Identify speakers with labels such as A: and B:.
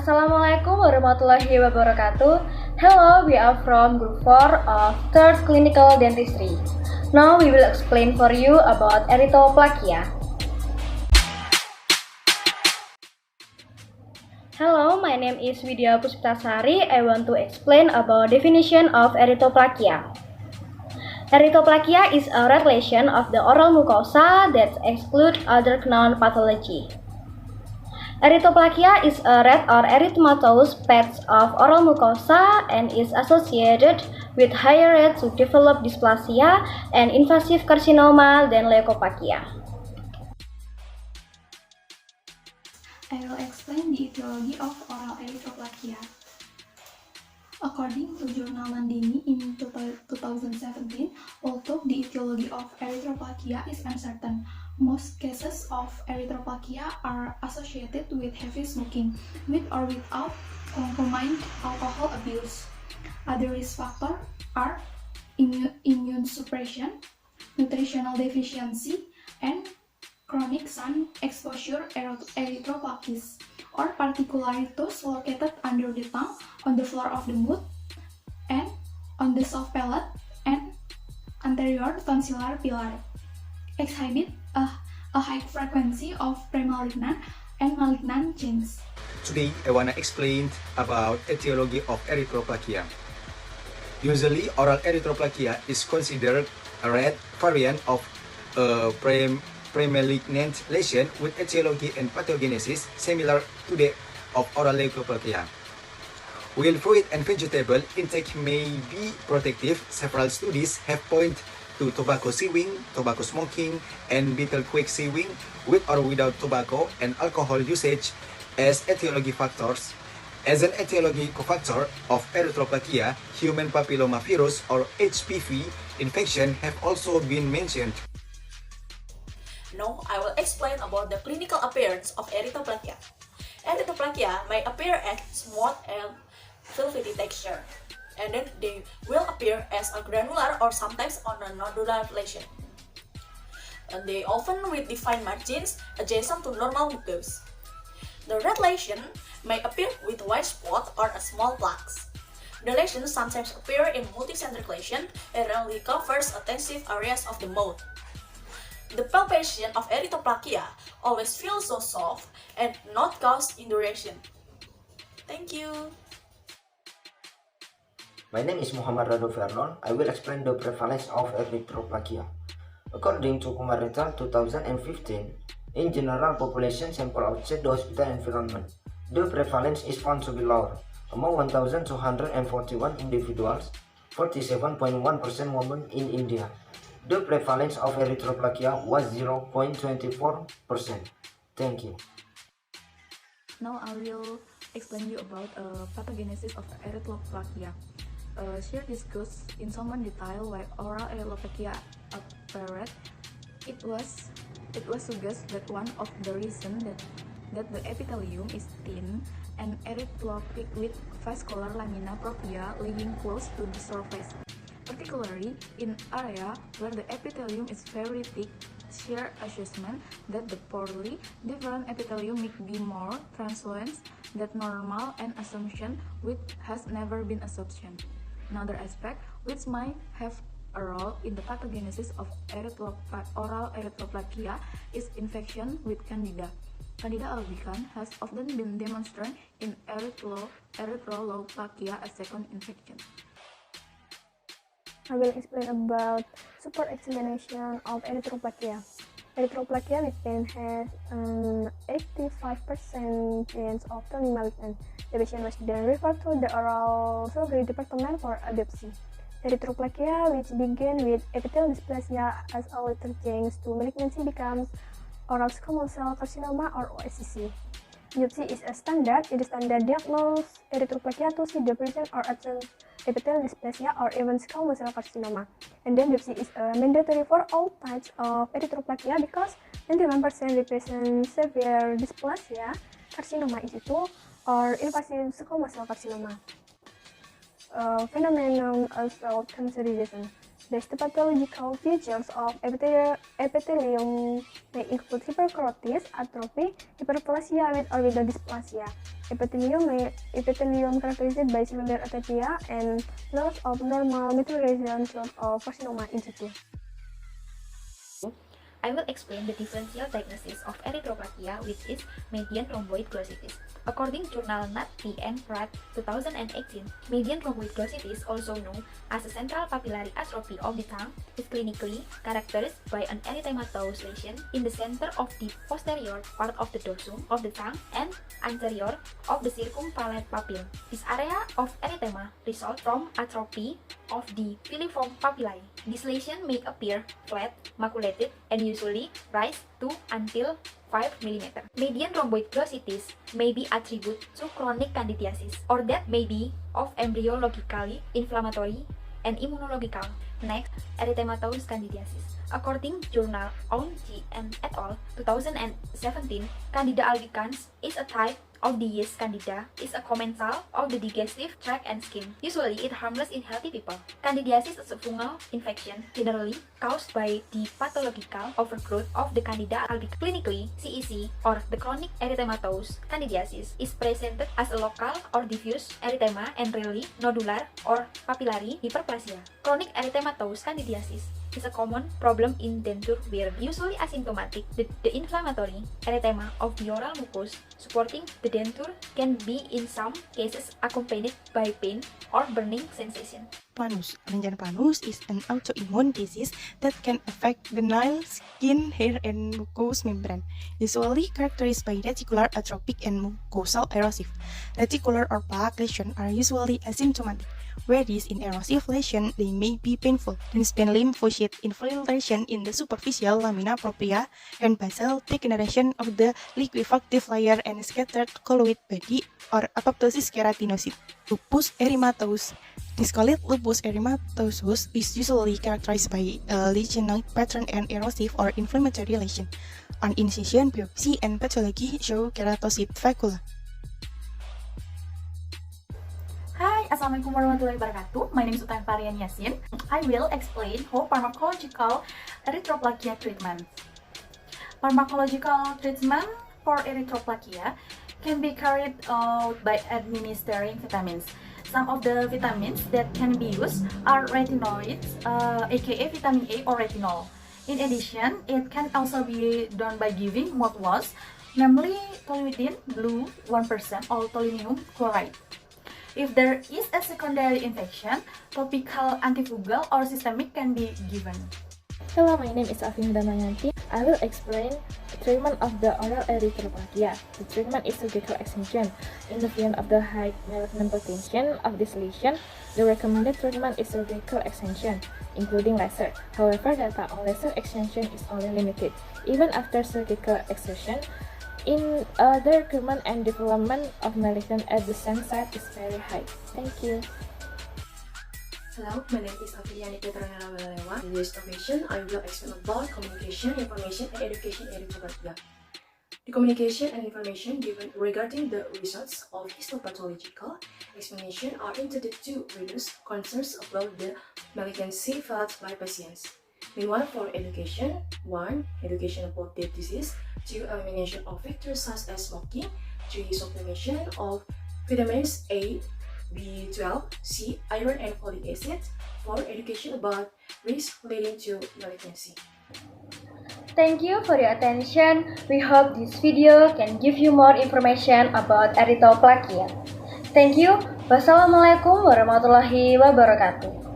A: Assalamualaikum warahmatullahi wabarakatuh. Hello, we are from Group 4 of 3rd Clinical Dentistry. Now we will explain for you about erythroplakia. Hello, my name is Widya Puspitasari. I want to explain about definition of erythroplakia. Erythroplakia is a red lesion of the oral mucosa that excludes other known pathology. Erythroplakia is a red or erythematous patch of oral mucosa and is associated with higher rate to develop dysplasia and invasive carcinoma than leukoplakia.
B: I will explain the etiology of oral erythroplakia. According to Journal Landini in 2017, although the etiology of erythroplakia is uncertain, most cases of erythroplakia are associated with heavy smoking, with or without concomitant alcohol abuse. Other risk factors are immune suppression, nutritional deficiency, and chronic sun exposure erythroplakia, or particularitis located under the tongue, on the floor of the mouth, and on the soft palate and anterior tonsillar pillar. Exhibit a high frequency of premalignant and malignant changes.
C: Today, I want to explain about etiology of erythroplakia. Usually, oral erythroplakia is considered a rare variant of premalignant lesion with etiology and pathogenesis similar to that of oral leukoplakia. While fruit and vegetable intake may be protective, several studies have pointed to tobacco chewing, tobacco smoking, and betel quid chewing with or without tobacco and alcohol usage as etiology factors. As an etiology cofactor of erythroplakia, human papillomavirus or HPV infection have also been mentioned.
D: Now I will explain about the clinical appearance of erythroplakia. Erythroplakia may appear as smooth and velvety texture, and then they will appear as a granular or sometimes on a nodular lesion. And they often with defined margins adjacent to normal mucus. The red lesion may appear with white spot or a small plaques. The lesion sometimes appear in multicentric lesion and rarely covers extensive areas of the mouth. The palpation of erythroplakia always feels so soft and not caused in duration. Thank you.
E: My name is Muhammad Rado Vernon. I will explain the prevalence of erythroplakia. According to Kumareta 2015, in general population sample outside the hospital environment, the prevalence is found to be lower. Among 1,241 individuals, 47.1% women in India. The prevalence of erythroplakia was 0.24%. Thank you.
F: Now I will explain you about pathogenesis of erythroplakia. Here discussed in some detail why oral erythroplakia appeared. It was suggested that one of the reasons that the epithelium is thin and erythropic with vascular lamina propria lying close to the surface, particularly in area where the epithelium is very thick. Sheer assessment that the poorly different epithelium may be more translucent than normal, and assumption which has never been assumption. Another aspect which might have a role in the pathogenesis of oral erythroplakia is infection with Candida. Candida albicans has often been demonstrated in erythroplakia as second infection.
G: I will explain about support explanation of erythroplakia. Erythroplakia within has an 85% chance of turning malignant. The patient was then referred to the oral surgery department for a biopsy. Erythroplakia, which began with epithelial dysplasia as a later change to malignancy, becomes oral squamous cell carcinoma or OSCC. Biopsy is a standard. It is standard diagnosis erythroplakia to see the presence or absence epithelial dysplasia or even squamous cell carcinoma. And then biopsy is mandatory for all types of erythroplakia because 91% represent severe dysplasia, carcinoma in situ, or invasive squamous cell carcinoma. Phenomenon of cancerization. The histopathological features of epithelium may include hyperkeratosis, atrophy, hyperplasia with orbitodysplasia. Epithelium characterized by cylinder ataxia and loss of normal maturation short of carcinoma in situ.
H: I will explain the differential diagnosis of erythroplakia, which is median rhomboid glossitis. According to journal NAT-P and Pratt 2018, median rhomboid glossitis, also known as a central papillary atrophy of the tongue, is clinically characterized by an erythematous lesion in the center of the posterior part of the dorsum of the tongue and anterior of the circumpallate papilla. This area of erythema results from atrophy of the filiform papillae. This lesion may appear flat, maculated, and usually rise to until 5 mm. Median rhomboid glossitis may be attributed to chronic candidiasis, or that may be of embryologically inflammatory and immunological. Next, erythematous candidiasis. According to journal Aun G and et al. 2017, Candida albicans is a type of the yeast Candida, is a commensal of the digestive tract and skin. Usually, it harmless in healthy people. Candidiasis is a fungal infection generally caused by the pathological overgrowth of the Candida albicans. Clinically, CEC or the chronic erythematous candidiasis is presented as a local or diffuse erythema and rarely nodular or papillary hyperplasia. Chronic erythematous candidiasis is a common problem in denture where usually asymptomatic. The inflammatory erythema of the oral mucus supporting the denture can be in some cases accompanied by pain or burning sensation.
I: Planus. Kelenjar planus is an autoimmune disease that can affect the nail, skin, hair, and mucous membrane, usually characterized by reticular atrophic and mucosal erosive. Reticular or plaque lesions are usually asymptomatic, whereas in erosive lesion they may be painful. Spin lymphocyte infiltration in the superficial lamina propria and basal degeneration of the liquefactive layer and scattered colloid body or apoptosis keratinocyte. Lupus erythematosus. Discoid lupus erythematosus is usually characterized by a lesionoid pattern and erosive or inflammatory lesion. On incision, biopsy, and pathology show keratocyte facula.
J: Hi, Assalamualaikum warahmatullahi wabarakatuh. My name is Utang Varian Yasin. I will explain how pharmacological erythroplakia treatment. Pharmacological treatment for erythroplakia can be carried out by administering vitamins. Some of the vitamins that can be used are retinoids, aka vitamin A or retinol. In addition, it can also be done by giving mouthwash, namely toluidine blue 1% or toluidinium chloride. If there is a secondary infection, topical antifungal or systemic can be given.
K: Hello, my name is Afin Damayanti. I will explain the treatment of the oral erythroplakia. The treatment is surgical excision. In the event of the high malignant potential of this lesion, the recommended treatment is surgical excision, including laser. However, data on laser excision is only limited. Even after surgical excision, in the recruitment and development of malignant at the same site is very high. Thank you.
L: Hello, my name is Afriani Petronella Wellewa. In this information, I will explain about communication, information, and education in erythroplakia. The communication and information given regarding the results of histopathological examination are intended to reduce concerns about the malignancy felt by patients. Meanwhile, for education, 1. Education about the disease, 2. Elimination of factors such as smoking, 3. Supplementation of vitamins A, B12, C, iron, and folic acid. 4. Education about risk leading to malignancy.
A: Thank you for your attention. We hope this video can give you more information about erythroplakia. Thank you. Wassalamualaikum warahmatullahi wabarakatuh.